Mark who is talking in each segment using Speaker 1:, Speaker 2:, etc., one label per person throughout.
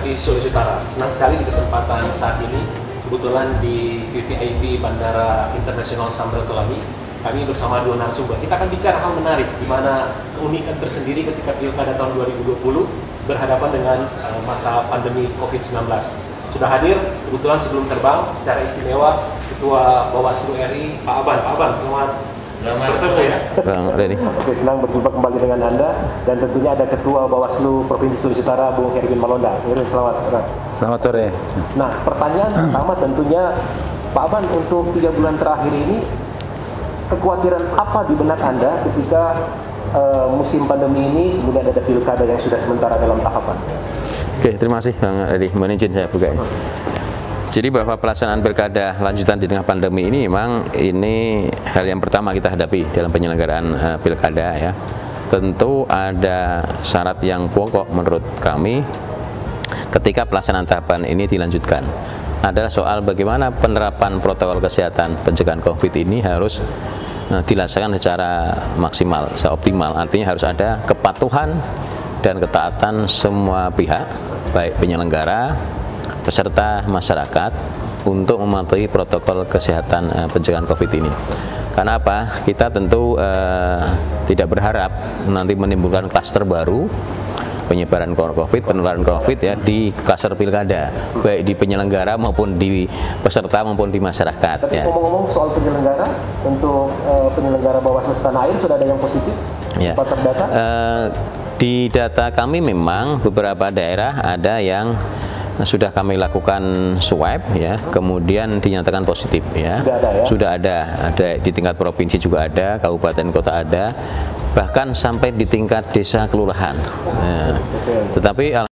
Speaker 1: di Sulawesi Utara. Senang sekali di kesempatan saat ini, kebetulan di VVIP Bandara Internasional Samratulangi, kami bersama dua narasumber. Kita akan bicara hal menarik, di mana keunikan tersendiri ketika Pilkada tahun 2020 berhadapan dengan masa pandemi COVID-19. Sudah hadir, kebetulan sebelum terbang, secara istimewa, Ketua Bawaslu RI, Pak Aban. Pak Aban, selamat bertemu ya.
Speaker 2: Bang Reni.
Speaker 1: Oke, senang berjumpa kembali dengan Anda, dan tentunya ada Ketua Bawaslu Provinsi Sulawesi Utara, Bung Herwin Malonda. Selamat.
Speaker 2: Selamat sore.
Speaker 1: Nah, pertanyaan pertama tentunya, Pak Aban, untuk 3 bulan terakhir ini, kekhawatiran apa di benak Anda ketika musim pandemi ini, kemudian ada pilkada yang sudah sementara dalam tahapan?
Speaker 2: Oke, terima kasih Bang Reni. Mohon izin saya buka. Jadi bahwa pelaksanaan pilkada lanjutan di tengah pandemi ini memang ini hal yang pertama kita hadapi dalam penyelenggaraan pilkada ya. Tentu ada syarat yang pokok menurut kami ketika pelaksanaan tahapan ini dilanjutkan, adalah soal bagaimana penerapan protokol kesehatan pencegahan COVID ini harus dilaksanakan secara maksimal, seoptimal. Artinya harus ada kepatuhan dan ketaatan semua pihak, baik penyelenggara, peserta masyarakat, untuk mematuhi protokol kesehatan pencegahan COVID ini. Karena apa? Kita tentu tidak berharap nanti menimbulkan klaster baru penyebaran COVID, penularan COVID ya di klaster pilkada, baik di penyelenggara maupun di peserta maupun di masyarakat.
Speaker 1: Tapi
Speaker 2: ya.
Speaker 1: ngomong-ngomong soal penyelenggara, untuk penyelenggara Bawaslu tanah air sudah ada yang positif?
Speaker 2: Ya.
Speaker 1: Terdata?
Speaker 2: Di data kami memang beberapa daerah ada yang sudah kami lakukan swab ya, kemudian dinyatakan positif ya.
Speaker 1: Sudah ada ya?
Speaker 2: Ada di tingkat provinsi juga ada, kabupaten kota ada, bahkan sampai di tingkat desa kelurahan. Ya. Tetapi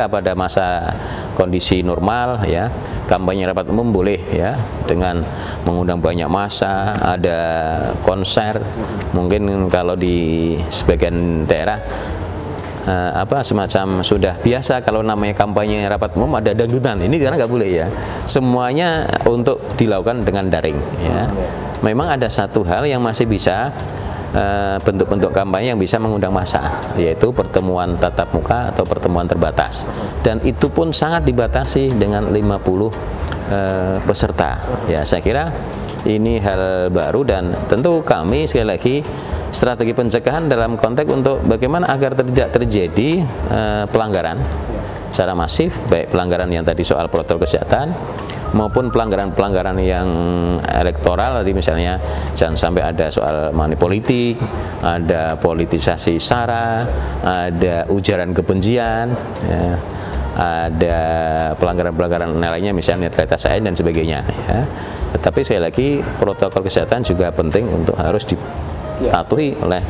Speaker 2: pada masa kondisi normal ya, kampanye rapat umum boleh ya, dengan mengundang banyak massa, ada konser, mungkin kalau di sebagian daerah semacam sudah biasa kalau namanya kampanye rapat umum ada dangdutan. Ini karena nggak boleh ya, semuanya untuk dilakukan dengan daring ya. Memang ada satu hal yang masih bisa, bentuk-bentuk kampanye yang bisa mengundang massa, yaitu pertemuan tatap muka atau pertemuan terbatas, dan itu pun sangat dibatasi dengan 50 peserta ya. Saya kira ini hal baru, dan tentu kami sekali lagi strategi pencegahan dalam konteks untuk bagaimana agar tidak terjadi pelanggaran secara masif, baik pelanggaran yang tadi soal protokol kesehatan maupun pelanggaran-pelanggaran yang elektoral tadi, misalnya jangan sampai ada soal money politik, ada politisasi SARA, ada ujaran kebencian, ya, ada pelanggaran-pelanggaran lainnya misalnya netralitas ASN dan sebagainya, ya. Tetapi sekali lagi protokol kesehatan juga penting untuk harus dipatuhi oleh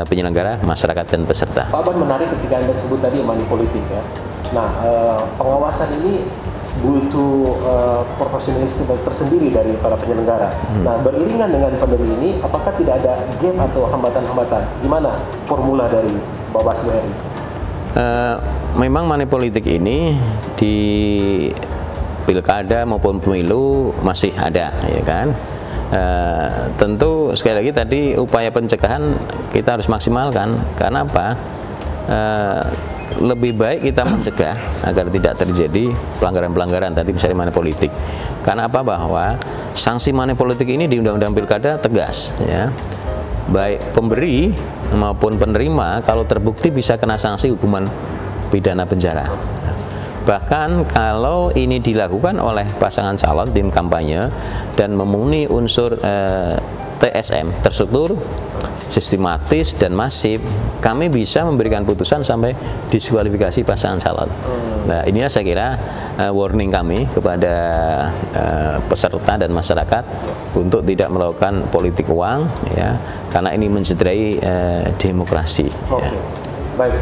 Speaker 2: penyelenggara, masyarakat dan peserta.
Speaker 1: Pak Ban, menarik ketika Anda sebut tadi money politik, ya. Nah, pengawasan ini butuh profesionalisme tersendiri dari para penyelenggara. Nah, beriringan dengan pandemi ini, apakah tidak ada gap atau hambatan-hambatan? Gimana formula dari Bawaslu RI?
Speaker 2: Memang money politik ini di pilkada maupun pemilu masih ada, ya kan? Tentu sekali lagi tadi upaya pencegahan kita harus maksimalkan. Karena apa? Lebih baik kita mencegah agar tidak terjadi pelanggaran-pelanggaran tadi misalnya money politik. Karena apa? Bahwa sanksi money politik ini di Undang-Undang Pilkada tegas, ya. Baik pemberi maupun penerima kalau terbukti bisa kena sanksi hukuman pidana penjara. Bahkan kalau ini dilakukan oleh pasangan calon tim kampanye dan memenuhi unsur TSM, terstruktur, sistematis dan masif, kami bisa memberikan putusan sampai diskualifikasi pasangan calon. Nah, inilah saya kira warning kami kepada peserta dan masyarakat untuk tidak melakukan politik uang, ya, karena ini mencederai demokrasi.
Speaker 1: Oke,
Speaker 2: ya.
Speaker 1: Baik.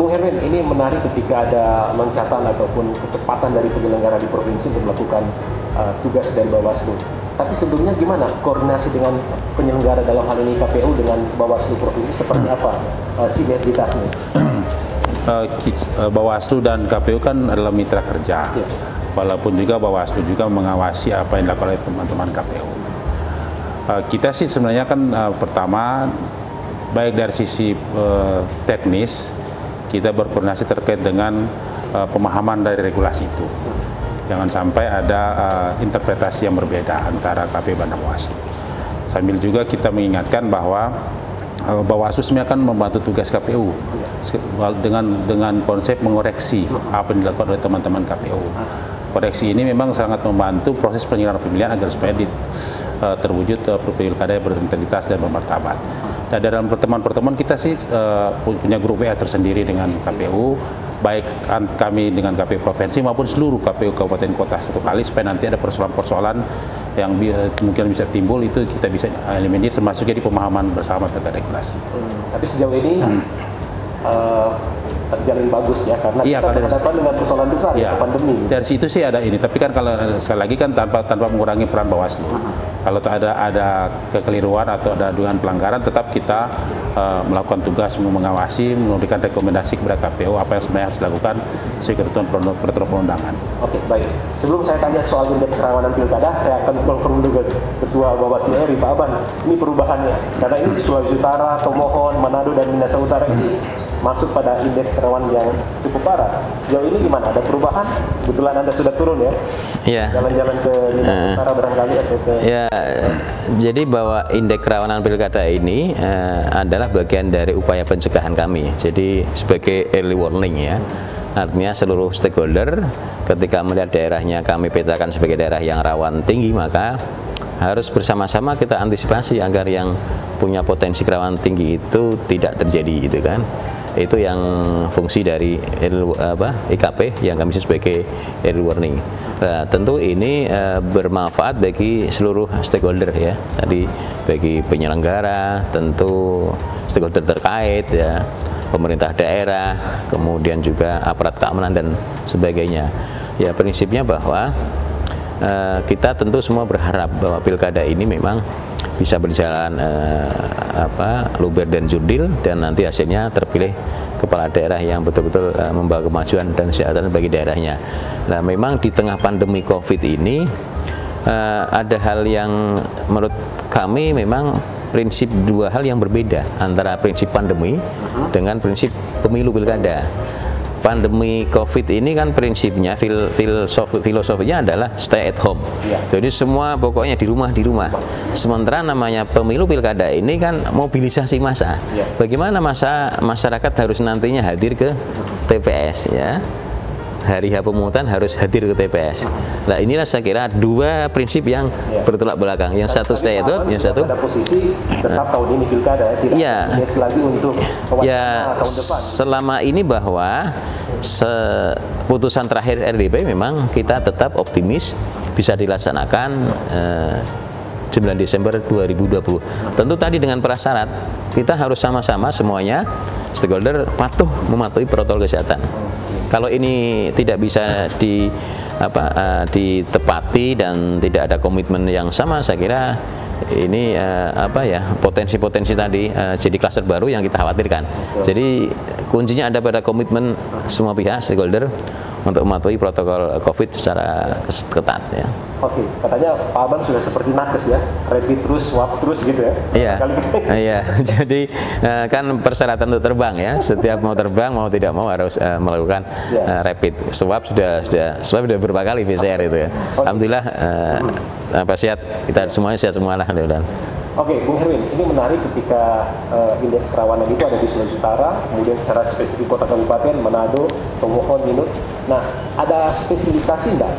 Speaker 1: Bung Herwin, ini menarik ketika ada loncatan ataupun kecepatan dari penyelenggara di provinsi untuk melakukan tugas dari Bawaslu. Tapi sebelumnya gimana koordinasi dengan penyelenggara dalam hal ini KPU dengan Bawaslu provinsi, seperti apa sinergitasnya?
Speaker 3: Bawaslu dan KPU kan adalah mitra kerja. Ya. Walaupun juga Bawaslu juga mengawasi apa yang dilakukan oleh teman-teman KPU. Kita sih sebenarnya kan pertama, baik dari sisi teknis, kita berkoordinasi terkait dengan pemahaman dari regulasi itu. Jangan sampai ada interpretasi yang berbeda antara KPU dan Bawaslu. Sambil juga kita mengingatkan bahwa Bawaslu sebenarnya akan membantu tugas KPU dengan konsep mengoreksi apa yang dilakukan oleh teman-teman KPU. Koreksi ini memang sangat membantu proses penyelenggaraan pemilihan agar supaya terwujud pilkada yang berintegritas dan bermartabat. Nah, dalam pertemuan-pertemuan kita sih punya grup WA tersendiri dengan KPU, baik kami dengan KPU provinsi maupun seluruh KPU kabupaten kota satu kali, supaya nanti ada persoalan-persoalan yang kemungkinan bisa timbul, itu kita bisa eliminir, termasuk jadi pemahaman bersama terkait regulasi.
Speaker 1: Tapi sejauh ini terjalin bagus, ya, karena kita berhadapan dengan persoalan besar, ya, pandemi.
Speaker 3: Dari situ sih ada ini, tapi kan kalau sekali lagi kan tanpa mengurangi peran Bawaslu. Kalau ada kekeliruan atau ada dugaan pelanggaran, tetap kita melakukan tugas mengawasi, memberikan rekomendasi kepada KPU apa yang sebenarnya harus dilakukan sesuai ketentuan peraturan perundangan.
Speaker 1: Oke, baik. Sebelum saya tanya soal indeks kerawanan pilkada, saya akan konfirm dengan Ketua Bawaslu RI, Pak Aban. Ini perubahannya, karena ini di Sulawesi Utara, Tomohon, Manado, dan Minahasa Utara ini masuk pada indeks kerawanan yang cukup parah. Sejauh ini gimana? Ada perubahan? Kebetulan Anda sudah turun, ya?
Speaker 2: Iya.
Speaker 1: Jalan-jalan ke Minahasa Utara barangkali atau ke...
Speaker 2: Ya, jadi bahwa indeks kerawanan pilkada ini adalah bagian dari upaya pencegahan kami. Jadi sebagai early warning, ya. Artinya seluruh stakeholder ketika melihat daerahnya kami petakan sebagai daerah yang rawan tinggi, maka harus bersama-sama kita antisipasi agar yang punya potensi kerawanan tinggi itu tidak terjadi, gitu kan. Itu yang fungsi dari IKP yang kami sebut sebagai early warning. Nah, tentu ini bermanfaat bagi seluruh stakeholder, ya. Tadi bagi penyelenggara, tentu stakeholder terkait, ya, pemerintah daerah, kemudian juga aparat keamanan dan sebagainya. Ya, prinsipnya bahwa kita tentu semua berharap bahwa pilkada ini memang bisa berjalan luber dan jurdil, dan nanti hasilnya terpilih kepala daerah yang betul-betul membawa kemajuan dan kesejahteraan bagi daerahnya. Nah, memang di tengah pandemi COVID ini ada hal yang menurut kami memang prinsip dua hal yang berbeda antara prinsip pandemi dengan prinsip pemilu pilkada. Pandemi COVID ini kan prinsipnya, filosofinya adalah stay at home. Ya. Jadi semua pokoknya di rumah. Sementara namanya pemilu pilkada ini kan mobilisasi massa. Ya. Bagaimana masyarakat harus nantinya hadir ke TPS, ya. hari H pemungutan harus hadir ke TPS. Nah inilah saya kira dua prinsip yang bertolak belakang. Yang satu stay at home, yang satu
Speaker 1: pada posisi tetap tahun ini pilkada tidak lagi untuk tahun depan.
Speaker 2: Selama ini bahwa putusan terakhir RDP memang kita tetap optimis bisa dilaksanakan 9 Desember 2020. Tentu tadi dengan prasyarat kita harus sama-sama semuanya stakeholder mematuhi protokol kesehatan. Kalau ini tidak bisa ditepati dan tidak ada komitmen yang sama, saya kira ini potensi-potensi tadi jadi klaster baru yang kita khawatirkan. Jadi kuncinya ada pada komitmen semua pihak stakeholder untuk mematuhi protokol COVID secara ketat ya.
Speaker 1: Oke, katanya Pak Aban sudah seperti nakes ya, rapid terus, swab terus gitu ya.
Speaker 2: Iya. Jadi kan persyaratan untuk terbang ya, setiap mau terbang mau tidak mau harus melakukan rapid. Swab sudah beberapa kali PCR itu ya. Alhamdulillah sehat, kita semuanya sehat semua lah.
Speaker 1: Oke, Bung Herwin, ini menarik ketika indeks kerawanan itu ada di Sulawesi Utara, kemudian secara spesifik kota kabupaten, Manado, Tomohon, Minut. Nah, ada spesialisasi nggak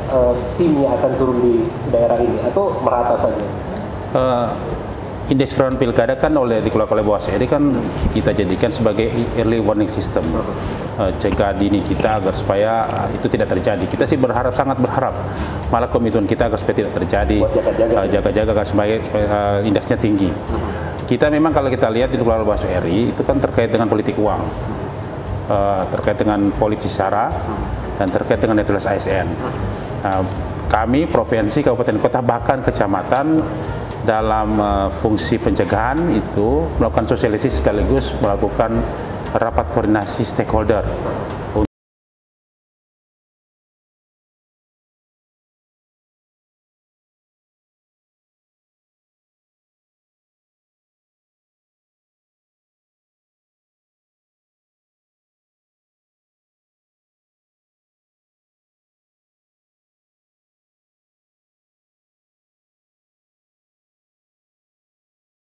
Speaker 1: tim yang akan turun di daerah ini atau merata saja?
Speaker 3: Indeks kerawanan pilkada kan dikeluarkan oleh Bawaslu ini kan kita jadikan sebagai early warning system, cegah dini kita agar supaya itu tidak terjadi. Kita sih sangat berharap, malah komitmen kita agar supaya tidak terjadi, jaga-jaga agar supaya indeksnya tinggi. Kita memang kalau kita lihat di dikeluarkan Bawaslu RI itu kan terkait dengan politik uang, terkait dengan politik sara dan terkait dengan netralitas ASN. Kami provinsi, kabupaten, kota, bahkan kecamatan dalam fungsi pencegahan itu melakukan sosialisasi sekaligus melakukan rapat koordinasi stakeholder.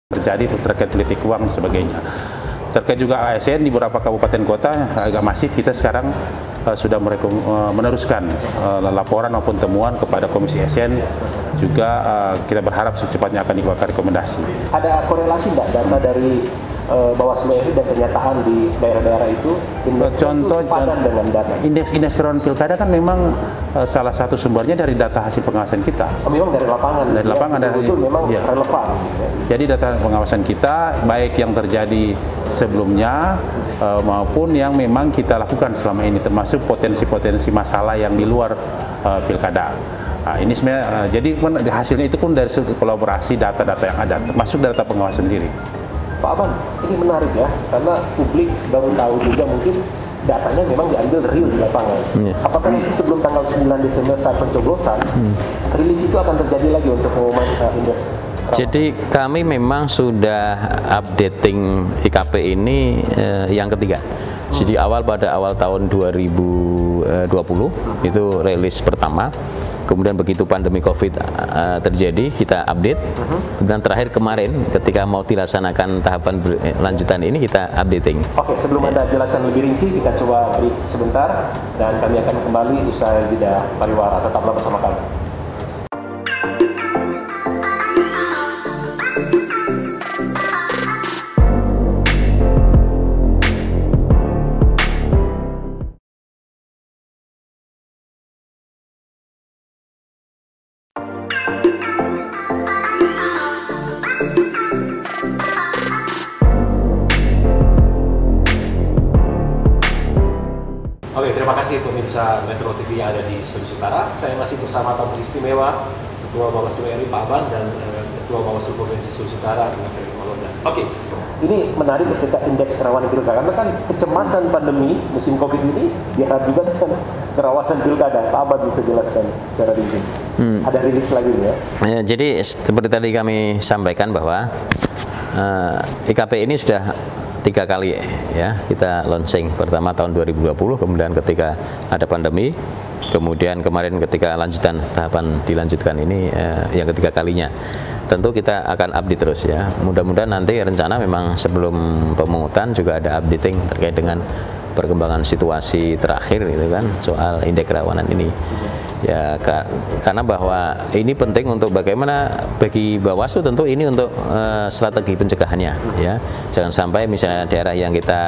Speaker 3: Terjadi terkait politik uang dan sebagainya. Terkait juga ASN di beberapa kabupaten kota agak masif, kita sekarang sudah meneruskan laporan maupun temuan kepada Komisi ASN, juga kita berharap secepatnya akan dikeluarkan rekomendasi.
Speaker 1: Ada korelasi nggak data dari Bawaslu RI dan kenyataan di daerah-daerah itu?
Speaker 3: Contoh indeks kerawanan pilkada kan memang salah satu sumbernya dari data hasil pengawasan kita.
Speaker 1: Memang dari lapangan.
Speaker 3: Dari lapangan
Speaker 1: itu memang relevan.
Speaker 3: Jadi data pengawasan kita baik yang terjadi sebelumnya maupun yang memang kita lakukan selama ini, termasuk potensi-potensi masalah yang di luar pilkada. Nah, ini sebenarnya jadi hasilnya itu pun dari kolaborasi data-data yang ada, termasuk data pengawasan sendiri.
Speaker 1: Pak Aban, ini menarik ya, karena publik baru tahu juga mungkin datanya memang diambil real di lapangan. Apakah nanti sebelum tanggal 9 Desember saat pencoblosan, rilis itu akan terjadi lagi untuk pengumuman indeks?
Speaker 2: Jadi kami memang sudah updating IKP ini yang ketiga. Jadi pada awal tahun 2020 itu rilis pertama. Kemudian begitu pandemi COVID terjadi, kita update. Kemudian terakhir kemarin ketika mau dilaksanakan tahapan lanjutan ini, kita updating.
Speaker 1: Oke, sebelum Anda jelaskan lebih rinci, kita coba break sebentar dan kami akan kembali usai jeda pariwara. Tetaplah bersama kami. Oke, terima kasih pemirsa Metro TV yang ada di Sulawesi Utara. Saya masih bersama tamu istimewa, Ketua Bawaslu RI Pak Aban dan Ketua Bawaslu Provinsi Sulawesi Utara dengan Ferry Malonda. Oke, ini menarik ketika indeks kerawanan pilkada, karena kan kecemasan pandemi musim COVID ini diharap juga dengan kerawanan pilkada. Pak Aban bisa jelaskan secara rinci. Ada rilis lagi ya?
Speaker 2: Jadi seperti tadi kami sampaikan bahwa IKP ini sudah 3 kali ya kita launching. Pertama tahun 2020, kemudian ketika ada pandemi, kemudian kemarin ketika tahapan dilanjutkan ini yang ketiga kalinya. Tentu kita akan update terus ya. Mudah-mudahan nanti rencana memang sebelum pemungutan juga ada updating terkait dengan perkembangan situasi terakhir gitu kan soal indeks kerawanan ini. Ya karena bahwa ini penting untuk bagaimana bagi Bawaslu tentu ini untuk strategi pencegahannya ya. Jangan sampai misalnya daerah yang kita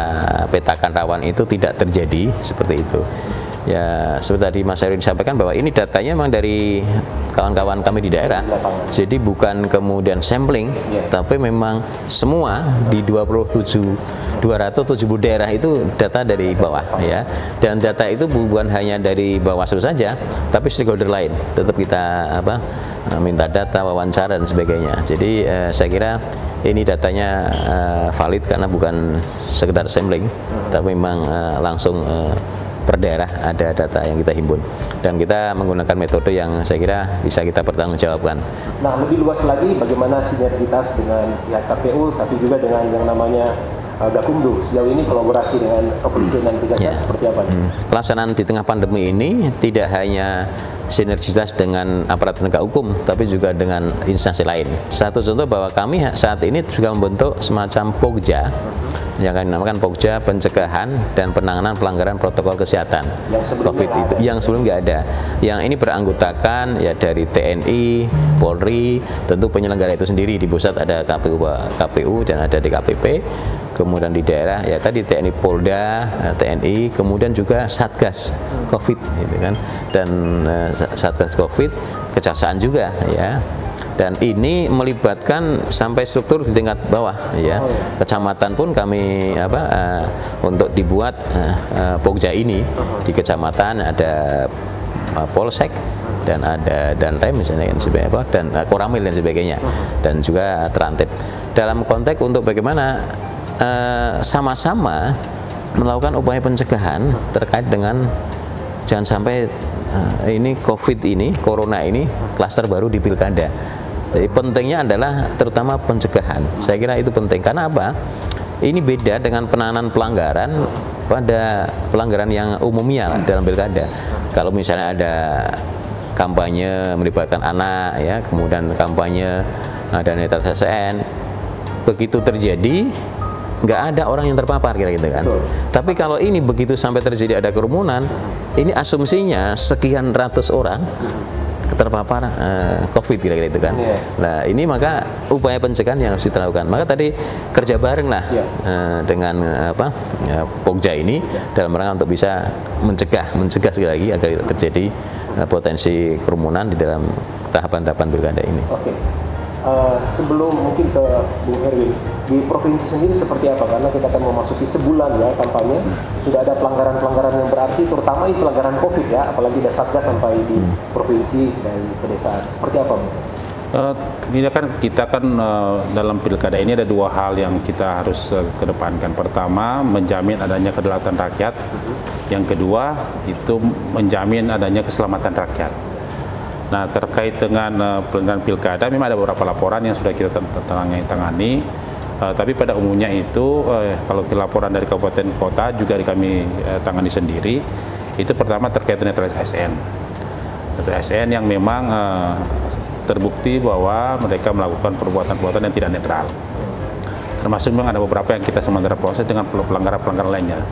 Speaker 2: petakan rawan itu tidak terjadi seperti itu. Ya seperti tadi Mas Heru disampaikan bahwa ini datanya memang dari kawan-kawan kami di daerah. Jadi bukan kemudian sampling, tapi memang semua di 270 daerah itu data dari bawah ya. Dan data itu bukan hanya dari Bawaslu saja, tapi stakeholder lain tetap kita minta data, wawancara dan sebagainya. Jadi saya kira ini datanya valid karena bukan sekedar sampling, tapi memang langsung per daerah ada data yang kita himpun dan kita menggunakan metode yang saya kira bisa kita pertanggungjawabkan.
Speaker 1: Nah, lebih luas lagi bagaimana sinergitas dengan pihak KPU tapi juga dengan yang namanya Gakumdu. Sejauh ini kolaborasi dengan kepolisian dan kejaksaan seperti apa?
Speaker 2: Pelaksanaan di tengah pandemi ini tidak hanya sinergitas dengan aparat penegak hukum tapi juga dengan instansi lain. Satu contoh bahwa kami saat ini juga membentuk semacam Pokja yang kami namakan Pokja Pencegahan dan Penanganan Pelanggaran Protokol Kesehatan COVID itu yang sebelum nggak ada. Yang ini beranggotakan ya dari TNI, Polri, tentu penyelenggara itu sendiri. Di pusat ada KPU dan ada DKPP. Kemudian di daerah ya tadi TNI Polda, TNI, kemudian juga Satgas COVID gitu kan. Dan Satgas COVID, Kejaksaan juga ya. Dan ini melibatkan sampai struktur di tingkat bawah ya. Kecamatan pun kami untuk dibuat Pokja ini di kecamatan ada Polsek dan ada Danrem misalnya dan Koramil dan sebagainya dan juga Terantip. Dalam konteks untuk bagaimana sama-sama melakukan upaya pencegahan terkait dengan jangan sampai ini COVID ini, Corona ini klaster baru di pilkada. Jadi pentingnya adalah terutama pencegahan. Saya kira itu penting karena apa? Ini beda dengan penanganan pelanggaran pada pelanggaran yang umumnya dalam pilkada. Kalau misalnya ada kampanye melibatkan anak ya, kemudian kampanye ada netralitas ASN, begitu terjadi nggak ada orang yang terpapar kira gitu kan. Tapi kalau ini begitu sampai terjadi ada kerumunan, ini asumsinya sekian ratus orang terpapar COVID kira-kira itu kan. Nah ini maka upaya pencegahan yang harus dilakukan. Maka tadi kerja bareng lah dengan Pokja ini dalam rangka untuk bisa mencegah sekali lagi agar tidak terjadi potensi kerumunan di dalam tahapan-tahapan pilkada ini.
Speaker 1: Oke. Sebelum mungkin ke Bung Erwin, di provinsi sendiri seperti apa? Karena kita akan memasuki sebulan ya kampanye, sudah ada pelanggaran-pelanggaran yang berarti, terutama ini pelanggaran COVID ya, apalagi ada Satgas sampai di provinsi dan pedesaan. Seperti apa, Bung?
Speaker 3: Kita kan dalam pilkada ini ada dua hal yang kita harus kedepankan. Pertama, menjamin adanya kedaulatan rakyat. Yang kedua, itu menjamin adanya keselamatan rakyat. Nah, terkait dengan pelanggaran pilkada, memang ada beberapa laporan yang sudah kita tangani. Tapi pada umumnya itu, kalau laporan dari kabupaten kota juga kami tangani sendiri. Itu pertama terkait netralitas ASN. Netralitas ASN yang memang terbukti bahwa mereka melakukan perbuatan-perbuatan yang tidak netral. Termasuk memang ada beberapa yang kita sementara proses dengan pelanggaran-pelanggaran lainnya.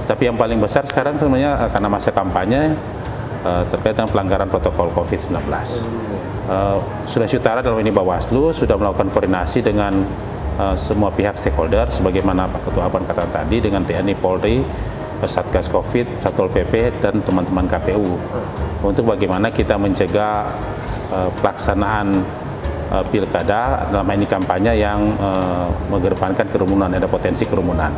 Speaker 3: Tapi yang paling besar sekarang sebenarnya karena masa kampanye, terkait dengan pelanggaran protokol COVID-19. Sulawesi Utara dalam ini Bawaslu sudah melakukan koordinasi dengan semua pihak stakeholder, sebagaimana Pak Ketua Abang kata tadi, dengan TNI, Polri, Satgas COVID, Satpol PP, dan teman-teman KPU, untuk bagaimana kita mencegah pelaksanaan pilkada dalam ini kampanye yang mengedepankan kerumunan, ada potensi kerumunan.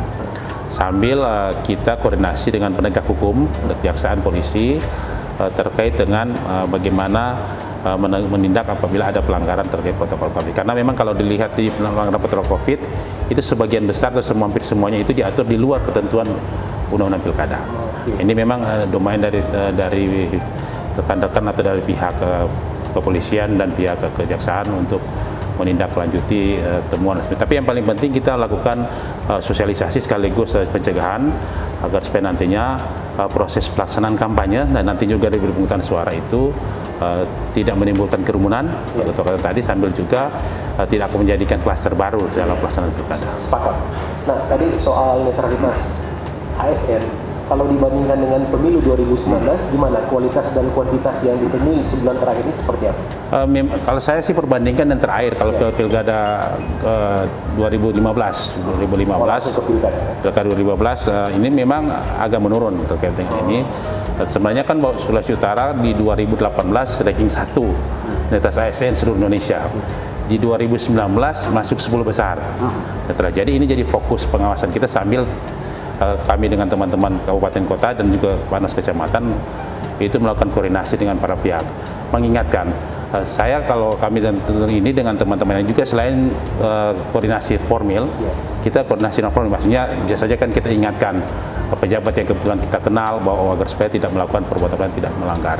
Speaker 3: Sambil kita koordinasi dengan penegak hukum, kejaksaan, polisi, terkait dengan bagaimana menindak apabila ada pelanggaran terkait protokol COVID. Karena memang kalau dilihat di pelanggaran protokol COVID, itu sebagian besar atau hampir semuanya itu diatur di luar ketentuan undang-undang pilkada. Ini memang domain dari rekan-rekan atau dari pihak kepolisian dan pihak kejaksaan untuk menindaklanjuti temuan. Tapi yang paling penting kita lakukan sosialisasi sekaligus pencegahan agar supaya nantinya proses pelaksanaan kampanye dan nanti juga dari pemungutan suara itu tidak menimbulkan kerumunan, atau kata tadi, sambil juga tidak akan menjadikan klaster baru dalam pelaksanaan pilkada.
Speaker 1: Sepakat. Nah, tadi soal netralitas ASN, kalau dibandingkan dengan pemilu 2019, gimana kualitas dan kuantitas yang ditemui sebulan terakhir ini seperti apa?
Speaker 3: Kalau saya sih perbandingkan yang terakhir, kalau pilkada 2015, pilkada 2015 ini memang agak menurun terkait dengan ini. Sebenarnya kan Sulawesi Utara di 2018 ranking 1 netas ASN seluruh Indonesia. Di 2019 masuk 10 besar. Jadi ini jadi fokus pengawasan kita sambil kami dengan teman-teman kabupaten kota dan juga Panas kecamatan itu melakukan koordinasi dengan para pihak. Mengingatkan, saya kalau kami dan ini dengan teman-teman yang juga selain koordinasi formal, kita koordinasi non formal, maksudnya biasa saja kan kita ingatkan pejabat yang kebetulan kita kenal bahwa agar supaya tidak melakukan perbuatan yang tidak melanggar.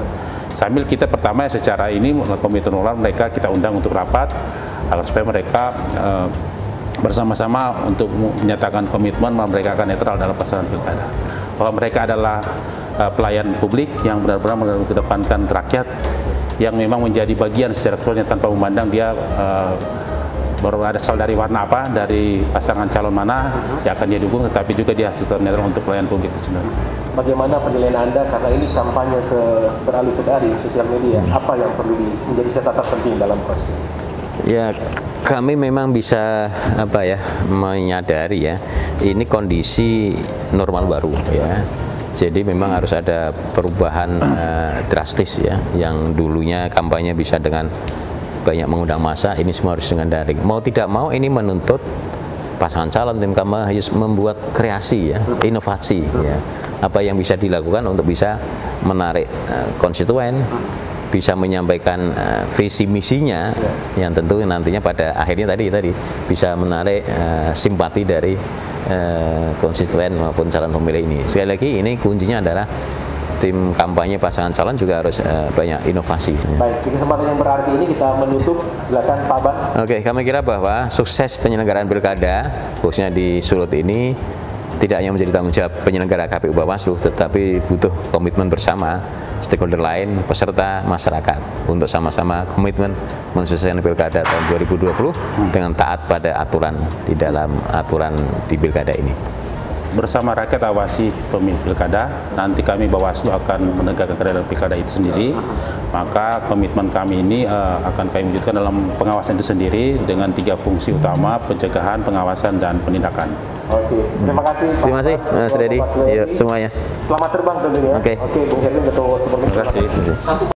Speaker 3: Sambil kita pertama secara ini komite normal mereka kita undang untuk rapat agar supaya mereka bersama-sama untuk menyatakan komitmen bahwa mereka akan netral dalam pelaksanaan pilkada. Bahwa mereka adalah pelayan publik yang benar-benar mengedepankan rakyat yang memang menjadi bagian secara keseluruhan tanpa memandang dia berasal dari warna apa, dari pasangan calon mana yang akan dia dukung, tetapi juga dia tetap netral untuk pelayan publik itu sendiri.
Speaker 1: Bagaimana penilaian Anda karena ini kampanye beralih ke dari sosial media? Apa yang perlu menjadi catatan penting dalam proses?
Speaker 2: Ya, kami memang bisa menyadari ya, ini kondisi normal baru ya. Jadi memang harus ada perubahan drastis ya. Yang dulunya kampanye bisa dengan banyak mengundang massa, ini semua harus dengan daring. Mau tidak mau ini menuntut pasangan calon tim kampanye harus membuat kreasi ya, inovasi ya. Apa yang bisa dilakukan untuk bisa menarik konstituen, bisa menyampaikan visi misinya yang tentu nantinya pada akhirnya tadi bisa menarik simpati dari konstituen maupun calon pemilih ini. Sekali lagi ini kuncinya adalah tim kampanye pasangan calon juga harus banyak inovasi.
Speaker 1: Baik, di kesempatan yang berarti ini kita menutup, silakan Pak Ban.
Speaker 2: Oke, kami kira bahwa sukses penyelenggaraan pilkada khususnya di Sulut ini tidak hanya menjadi tanggung jawab penyelenggara KPU Bawaslu, tetapi butuh komitmen bersama stakeholder lain, peserta masyarakat untuk sama-sama komitmen menyelesaikan pilkada tahun 2020 dengan taat pada aturan di dalam aturan di pilkada ini.
Speaker 3: Bersama rakyat awasi pemilu pilkada, nanti kami Bawaslu akan menegakkan keadilan pilkada itu sendiri. Maka komitmen kami ini akan kami wujudkan dalam pengawasan itu sendiri dengan 3 fungsi utama: pencegahan, pengawasan, dan penindakan.
Speaker 1: Oke, terima kasih Pak.
Speaker 2: Terima kasih Mas Dedi. Yuk semuanya.
Speaker 1: Selamat terbang tentunya.
Speaker 2: Oke,
Speaker 1: Bung Herwin, Ketua Super.
Speaker 2: Terima kasih.